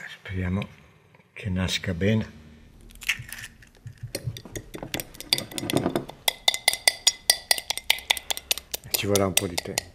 Speriamo che nasca bene. Ci vorrà un po' di tempo.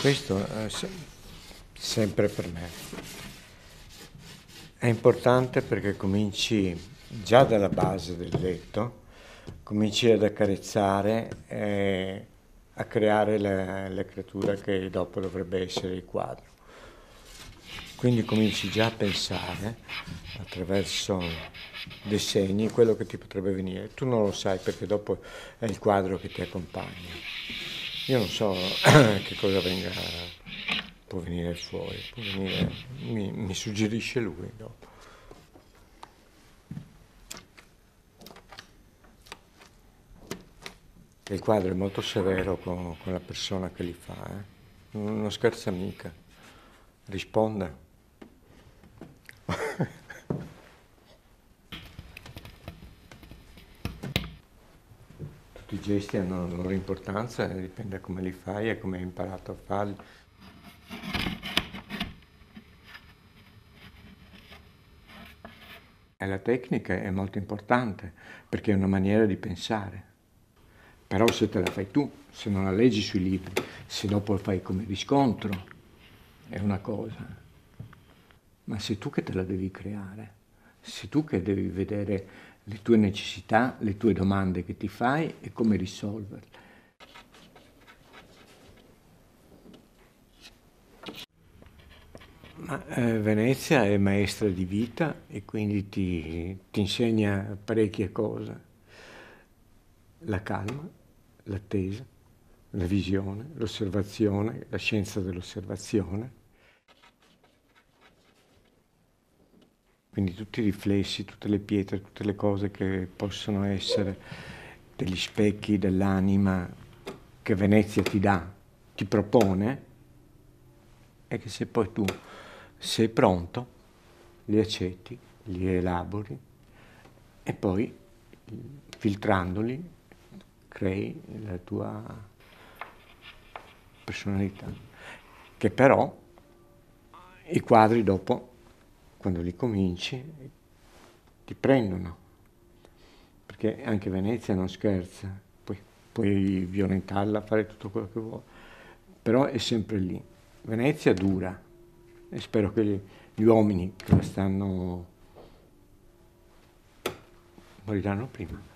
Questo è sempre per me. È importante perché cominci già dalla base del letto, cominci ad accarezzare e a creare la creatura che dopo dovrebbe essere il quadro. Quindi cominci già a pensare attraverso dei segni quello che ti potrebbe venire. Tu non lo sai perché dopo è il quadro che ti accompagna. Io non so che cosa può venire fuori, mi suggerisce lui dopo. Il quadro è molto severo con la persona che li fa, non scherza mica, risponda. Tutti i gesti hanno la loro importanza, dipende da come li fai e come hai imparato a farli. E la tecnica è molto importante perché è una maniera di pensare. Però se te la fai tu, se non la leggi sui libri, se dopo lo fai come riscontro, è una cosa. Ma sei tu che te la devi creare, sei tu che devi vedere le tue necessità, le tue domande che ti fai e come risolverle. Venezia è maestra di vita e quindi ti insegna parecchie cose. La calma, l'attesa, la visione, l'osservazione, la scienza dell'osservazione. Quindi tutti i riflessi, tutte le pietre, tutte le cose che possono essere degli specchi dell'anima che Venezia ti dà, ti propone, e che se poi tu sei pronto, li accetti, li elabori e poi filtrandoli crei la tua personalità, che però i quadri dopo, quando li cominci, ti prendono, perché anche Venezia non scherza, puoi violentarla, fare tutto quello che vuoi, però è sempre lì. Venezia dura e spero che gli uomini che la stanno moriranno prima.